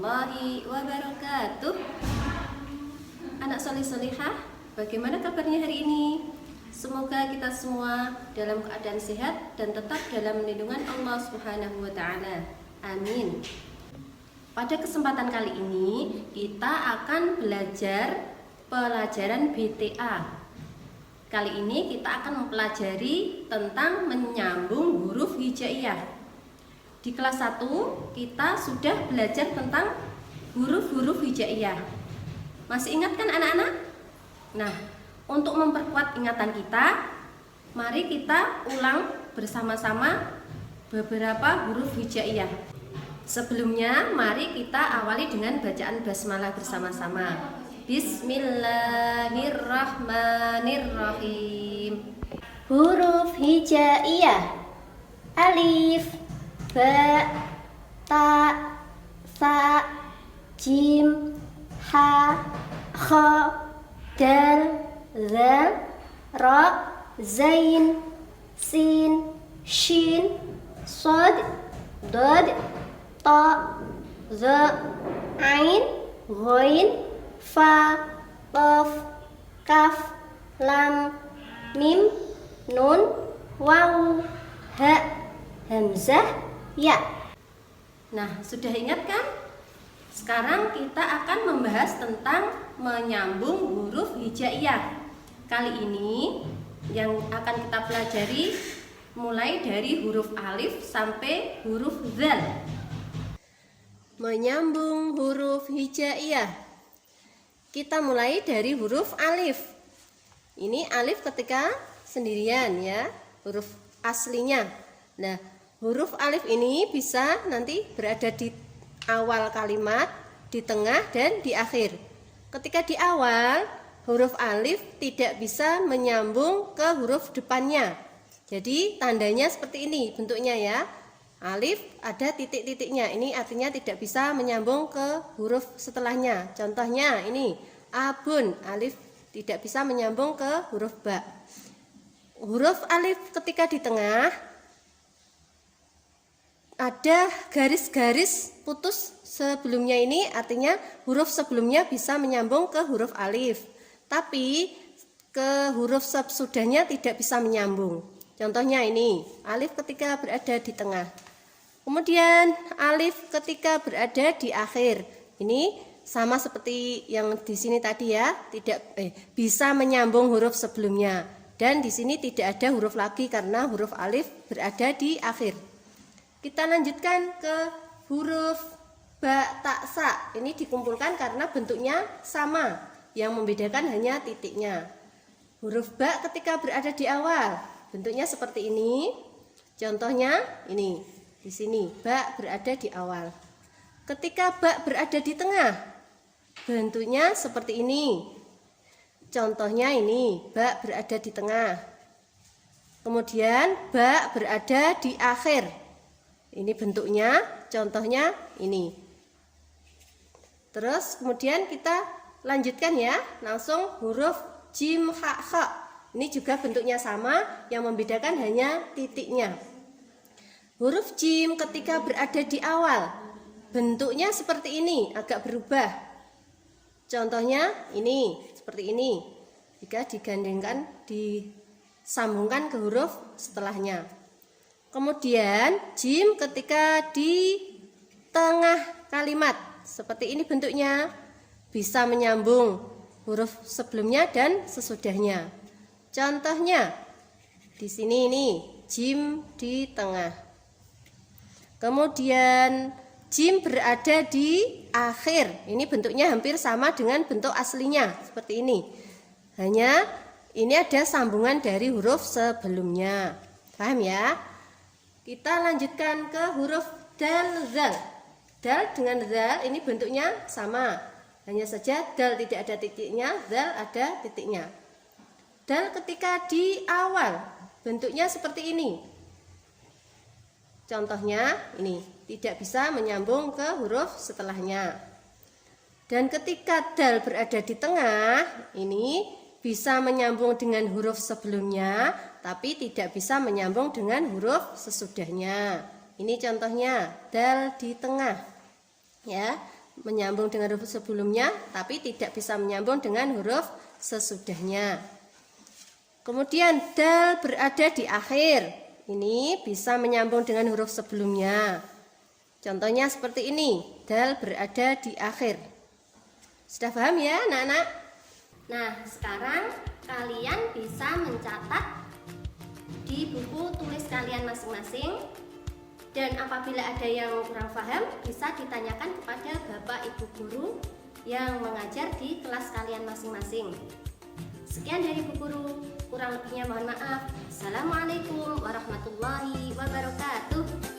warahmatullahi wabarakatuh. Anak solih-solihah, bagaimana kabarnya hari ini? Semoga kita semua dalam keadaan sehat dan tetap dalam lindungan Allah Subhanahu wa Ta'ala. Amin. Pada kesempatan kali ini kita akan belajar pelajaran BTA. Kali ini kita akan mempelajari tentang menyambung huruf hijaiyah. Di kelas 1 kita sudah belajar tentang huruf-huruf hijaiyah. Masih ingat kan anak-anak? Nah, untuk memperkuat ingatan kita, mari kita ulang bersama-sama beberapa huruf hijaiyah. Sebelumnya, mari kita awali dengan bacaan basmalah bersama-sama. Bismillahirrahmanirrahim. Huruf hijaiyah: alif, ba, ta, sa, jim, ha, kha, dal, zal, ra, zain, sin, shin, sad, dad, ta, za, ain, ghain, fa, qaf, kaf, lam, mim, nun, waw, ha, hamzah, ya. Nah, sudah ingat kan? Sekarang kita akan membahas tentang menyambung huruf hijaiyah. Kali ini yang akan kita pelajari mulai dari huruf alif sampai huruf zal. Menyambung huruf hijaiyah. Kita mulai dari huruf alif. Ini alif ketika sendirian ya, huruf aslinya. Nah, huruf alif ini bisa nanti berada di awal kalimat, di tengah, dan di akhir. Ketika di awal, huruf alif tidak bisa menyambung ke huruf depannya. Jadi tandanya seperti ini bentuknya ya. Alif ada titik-titiknya. Ini artinya tidak bisa menyambung ke huruf setelahnya. Contohnya ini, abun, alif tidak bisa menyambung ke huruf ba. Huruf alif ketika di tengah ada garis-garis putus sebelumnya, ini artinya huruf sebelumnya bisa menyambung ke huruf alif, tapi ke huruf sesudahnya tidak bisa menyambung. Contohnya ini, alif ketika berada di tengah. Kemudian alif ketika berada di akhir. Ini sama seperti yang di sini tadi ya, tidak bisa menyambung huruf sebelumnya. Dan di sini tidak ada huruf lagi karena huruf alif berada di akhir. Kita lanjutkan ke huruf ba, ta, sa. Ini dikumpulkan karena bentuknya sama. Yang membedakan hanya titiknya. Huruf ba ketika berada di awal, bentuknya seperti ini. Contohnya ini, di sini ba berada di awal. Ketika ba berada di tengah, bentuknya seperti ini. Contohnya ini, ba berada di tengah. Kemudian ba berada di akhir. Ini bentuknya, contohnya ini. Terus kemudian kita lanjutkan ya, langsung huruf jim, ha, kha. Ini juga bentuknya sama, yang membedakan hanya titiknya. Huruf jim ketika berada di awal, bentuknya seperti ini, agak berubah. Contohnya ini, seperti ini. Jika digandengkan, disambungkan ke huruf setelahnya. Kemudian jim ketika di tengah kalimat, seperti ini bentuknya, bisa menyambung huruf sebelumnya dan sesudahnya. Contohnya di sini ini, jim di tengah. Kemudian jim berada di akhir. Ini bentuknya hampir sama dengan bentuk aslinya, seperti ini. Hanya ini ada sambungan dari huruf sebelumnya. Paham ya? Kita lanjutkan ke huruf dal, zal. Dal dengan zal ini bentuknya sama. Hanya saja dal tidak ada titiknya, zal ada titiknya. Dal ketika di awal, bentuknya seperti ini. Contohnya ini, tidak bisa menyambung ke huruf setelahnya. Dan ketika dal berada di tengah, ini bisa menyambung dengan huruf sebelumnya, tapi tidak bisa menyambung dengan huruf sesudahnya. Ini contohnya, dal di tengah. Ya, menyambung dengan huruf sebelumnya, tapi tidak bisa menyambung dengan huruf sesudahnya. Kemudian dal berada di akhir. Ini bisa menyambung dengan huruf sebelumnya. Contohnya seperti ini, dal berada di akhir. Sudah paham ya anak-anak? Nah, sekarang kalian bisa mencatat di buku tulis kalian masing-masing. Dan apabila ada yang kurang paham, bisa ditanyakan kepada Bapak Ibu Guru yang mengajar di kelas kalian masing-masing. Sekian dari Bu Guru, kurang lebihnya mohon maaf. Assalamualaikum warahmatullahi wabarakatuh.